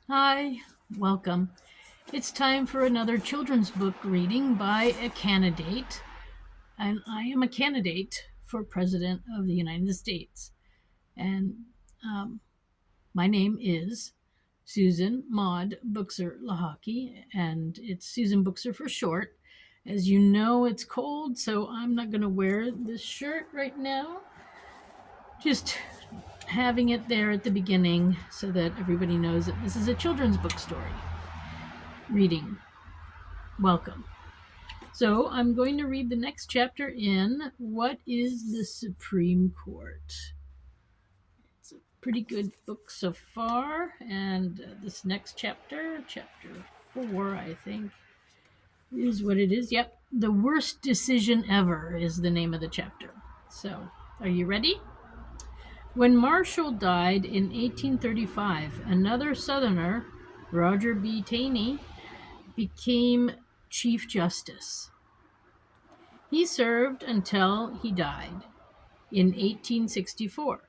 Hi, welcome. It's time for another children's book reading by a candidate, and I am a candidate for President of the United States. And my name is Susan Maude Buchser-Lochocki, and it's Susan Buchser for short. As you know, it's cold, so I'm not going to wear this shirt right now. Just having it there at the beginning so that everybody knows that this is a children's book story. Reading. Welcome. So I'm going to read the next chapter in What is the Supreme Court? It's a pretty good book so far, and this next chapter, chapter 4, I think, is what it is. Yep, The Worst Decision Ever is the name of the chapter. So, are you ready? When Marshall died in 1835, another Southerner, Roger B. Taney, became Chief Justice. He served until he died in 1864.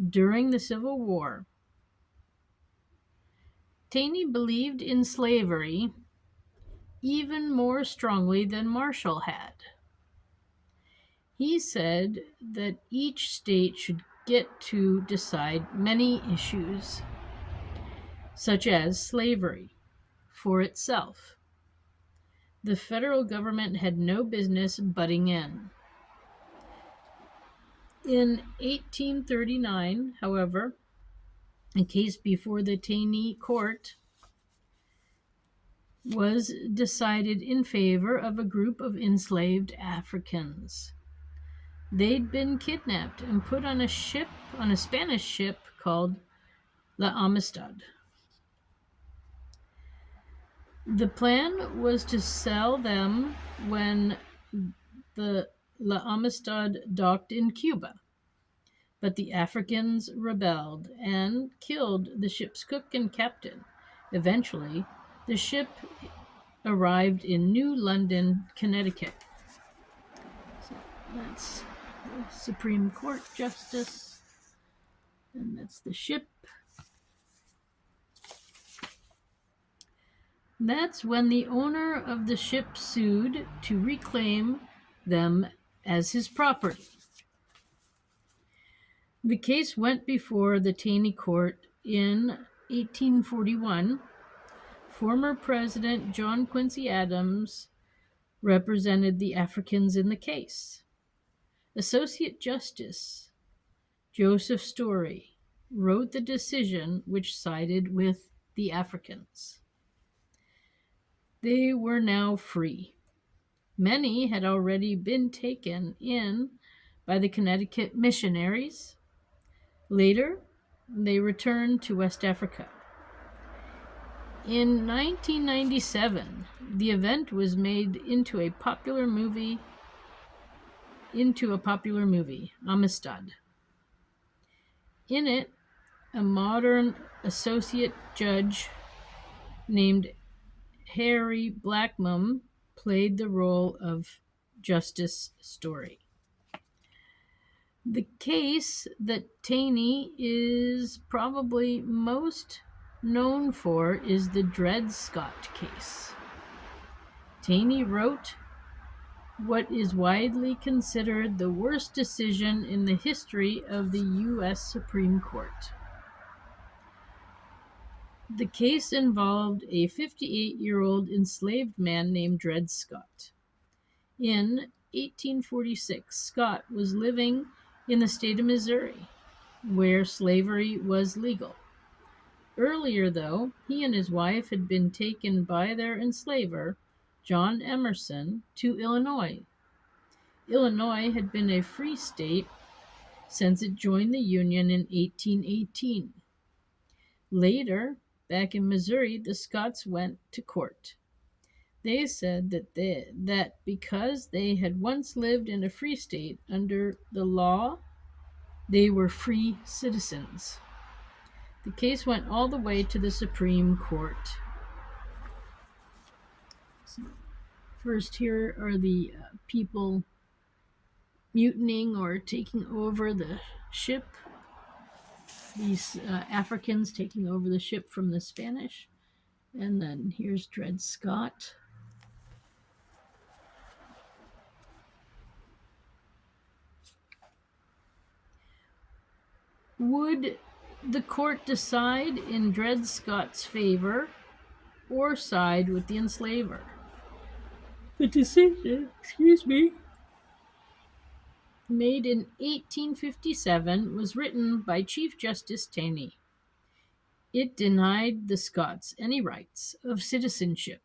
During the Civil War, Taney believed in slavery even more strongly than Marshall had. He said that each state should get to decide many issues, such as slavery, for itself. The federal government had no business butting in. In 1839, however, a case before the Taney court was decided in favor of a group of enslaved Africans. They'd been kidnapped and put on a Spanish ship called La Amistad. The plan was to sell them when the La Amistad docked in Cuba. But the Africans rebelled and killed the ship's cook and captain. Eventually, the ship arrived in New London, Connecticut. So that's the Supreme Court Justice, and that's the ship. That's when the owner of the ship sued to reclaim them as his property. The case went before the Taney Court in 1841. Former President John Quincy Adams represented the Africans in the case. Associate Justice Joseph Story wrote the decision which sided with the Africans. They were now free. Many had already been taken in by the Connecticut missionaries. Later, they returned to West Africa. In 1997, the event was made into a popular movie, Amistad. In it, a modern associate judge named Harry Blackmun played the role of Justice Story. The case that Taney is probably most known for is the Dred Scott case. Taney wrote what is widely considered the worst decision in the history of the U.S. Supreme Court. The case involved a 58-year-old enslaved man named Dred Scott. In 1846, Scott was living in the state of Missouri, where slavery was legal. Earlier, though, he and his wife had been taken by their enslaver, John Emerson, to Illinois. Illinois had been a free state since it joined the Union in 1818. Later, back in Missouri, the Scots went to court. They said that because they had once lived in a free state under the law, they were free citizens. The case went all the way to the Supreme Court. So first, here are the people mutinying or taking over the ship. these Africans taking over the ship from the Spanish. And then here's Dred Scott. Would the court decide in Dred Scott's favor or side with the enslaver? The decision, made in 1857 was written by Chief Justice Taney. It denied the Scots any rights of citizenship.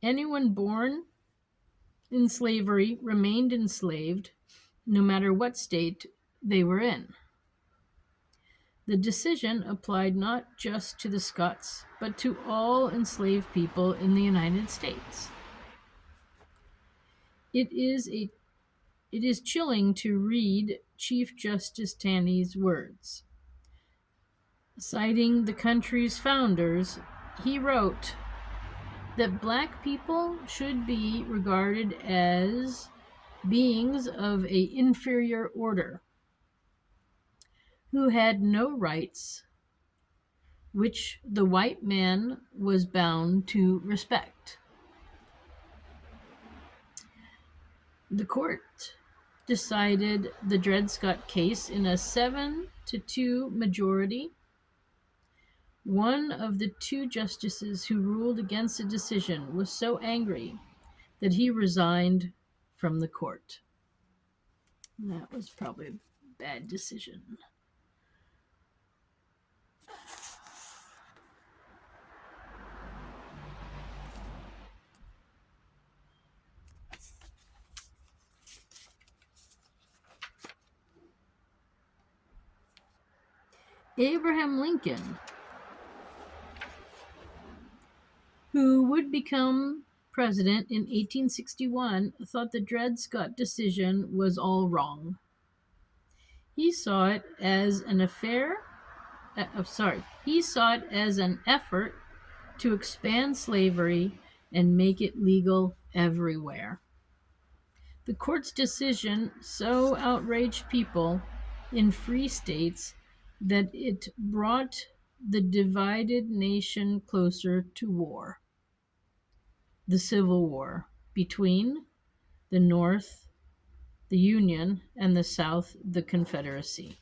Anyone born in slavery remained enslaved, no matter what state they were in. The decision applied not just to the Scots, but to all enslaved people in the United States. It is chilling to read Chief Justice Taney's words. Citing the country's founders, he wrote that black people should be regarded as beings of an inferior order who had no rights which the white man was bound to respect. The court decided the Dred Scott case in a 7-2 majority. One of the two justices who ruled against the decision was so angry that he resigned from the court. That was probably a bad decision. Abraham Lincoln, who would become president in 1861, thought the Dred Scott decision was all wrong. He saw it as an effort to expand slavery and make it legal everywhere. The court's decision so outraged people in free states that it brought the divided nation closer to war. The Civil War between the North, the Union, and the South, the Confederacy.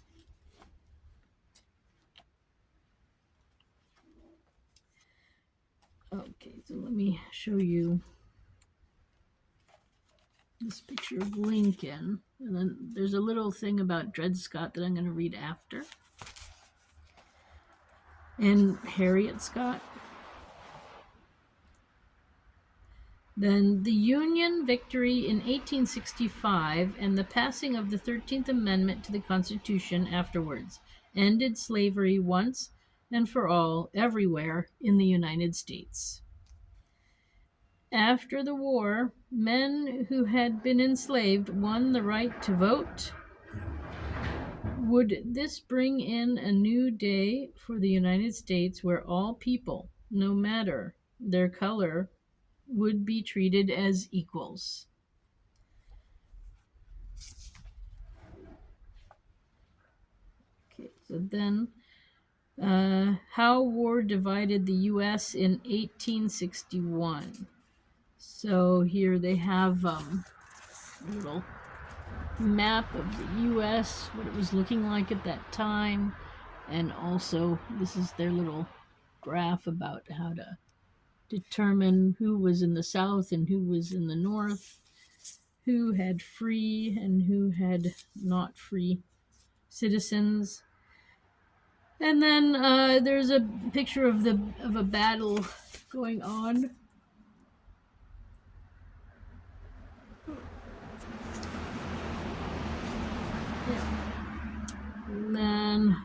Okay, so let me show you this picture of Lincoln. And then there's a little thing about Dred Scott that I'm going to read after. And Harriet Scott. Then the Union victory in 1865 and the passing of the 13th Amendment to the Constitution afterwards ended slavery once and for all everywhere in the United States. After the war, men who had been enslaved won the right to vote. Would this bring in a new day for the United States where all people, no matter their color, would be treated as equals? Okay, so then how war divided the U.S. in 1861. So here they have a little map of the U.S., what it was looking like at that time, and also this is their little graph about how to determine who was in the South and who was in the North, who had free and who had not free citizens. And then there's a picture of a battle going on. And then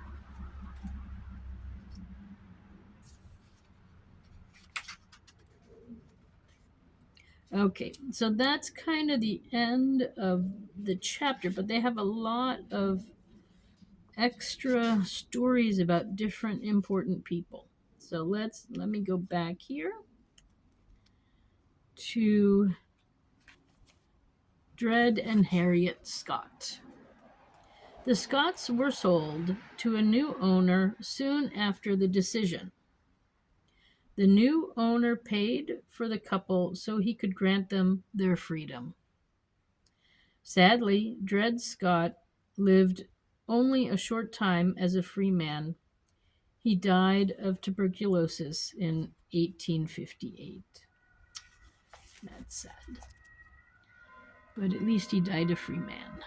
okay, so that's kind of the end of the chapter, but they have a lot of extra stories about different important people. So let me go back here to Dred and Harriet Scott. The Scots were sold to a new owner soon after the decision. The new owner paid for the couple so he could grant them their freedom. Sadly, Dred Scott lived only a short time as a free man. He died of tuberculosis in 1858. That's sad. But at least he died a free man.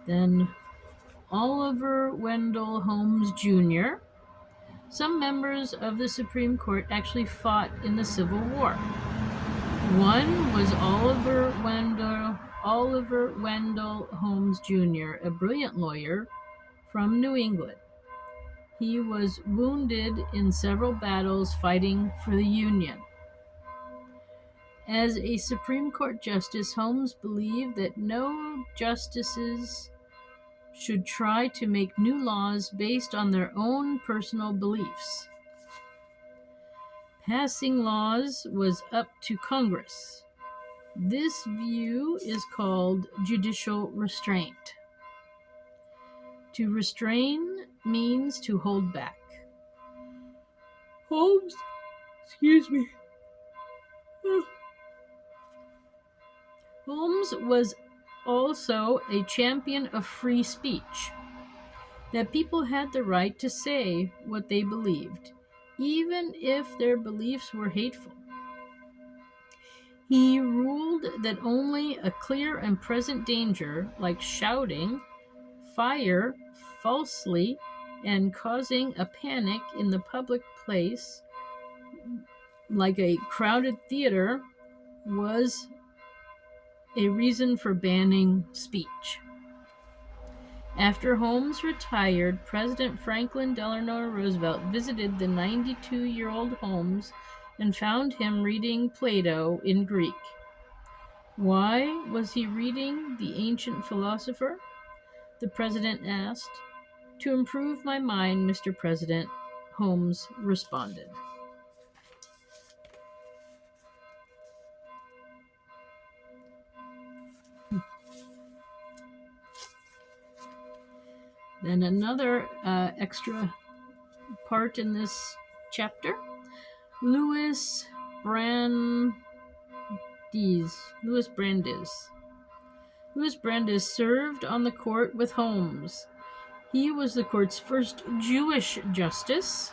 Then Oliver Wendell Holmes Jr. Some members of the Supreme Court actually fought in the Civil War. One was Oliver Wendell Holmes Jr., a brilliant lawyer from New England. He was wounded in several battles fighting for the Union. As a Supreme Court justice, Holmes believed that no justices should try to make new laws based on their own personal beliefs. Passing laws was up to Congress. This view is called judicial restraint. To restrain means to hold back. Holmes was also a champion of free speech, that people had the right to say what they believed, even if their beliefs were hateful. He ruled that only a clear and present danger, like shouting, fire falsely, and causing a panic in the public place, like a crowded theater, was a reason for banning speech. After Holmes retired, President Franklin Delano Roosevelt visited the 92-year-old Holmes and found him reading Plato in Greek. Why was he reading the ancient philosopher? The president asked. To improve my mind, Mr. President, Holmes responded. Then another extra part in this chapter, Louis Brandeis. Louis Brandeis served on the court with Holmes. He was the court's first Jewish justice.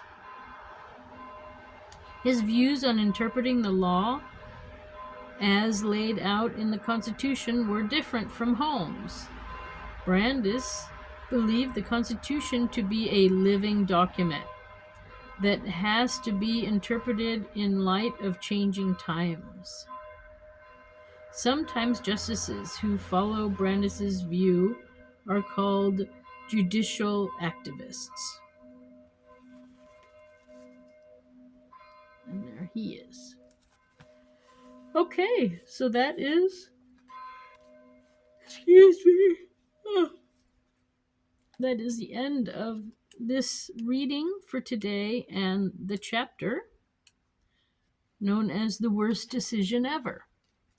His views on interpreting the law as laid out in the Constitution were different from Holmes. Brandeis believed the Constitution to be a living document that has to be interpreted in light of changing times. Sometimes justices who follow Brandeis's view are called judicial activists. And there he is. Okay, so that is, that is the end of this reading for today and the chapter known as The Worst Decision Ever,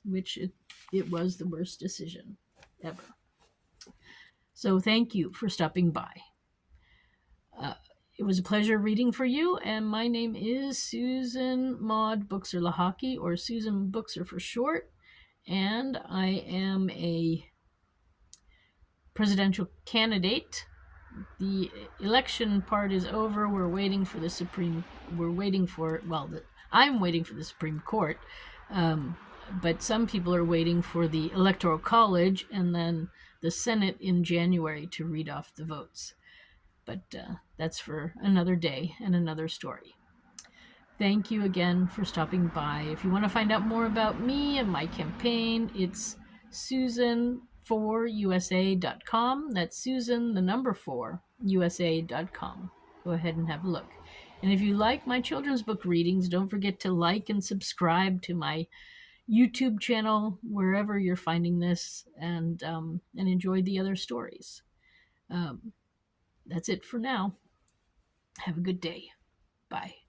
which it was the worst decision ever. So thank you for stopping by. It was a pleasure reading for you, and my name is Susan Maude Buchser-Lochocki, or Susan Buchser for short, and I am a presidential candidate. The election part is over. I'm waiting for the Supreme Court, but some people are waiting for the Electoral College and then the Senate in January to read off the votes. But that's for another day and another story. Thank you again for stopping by. If you want to find out more about me and my campaign, it's Susan4USA.com. That's Susan, the number 4, USA.com. Go ahead and have a look. And if you like my children's book readings, don't forget to like and subscribe to my YouTube channel, wherever you're finding this, and enjoy the other stories. That's it for now. Have a good day. Bye.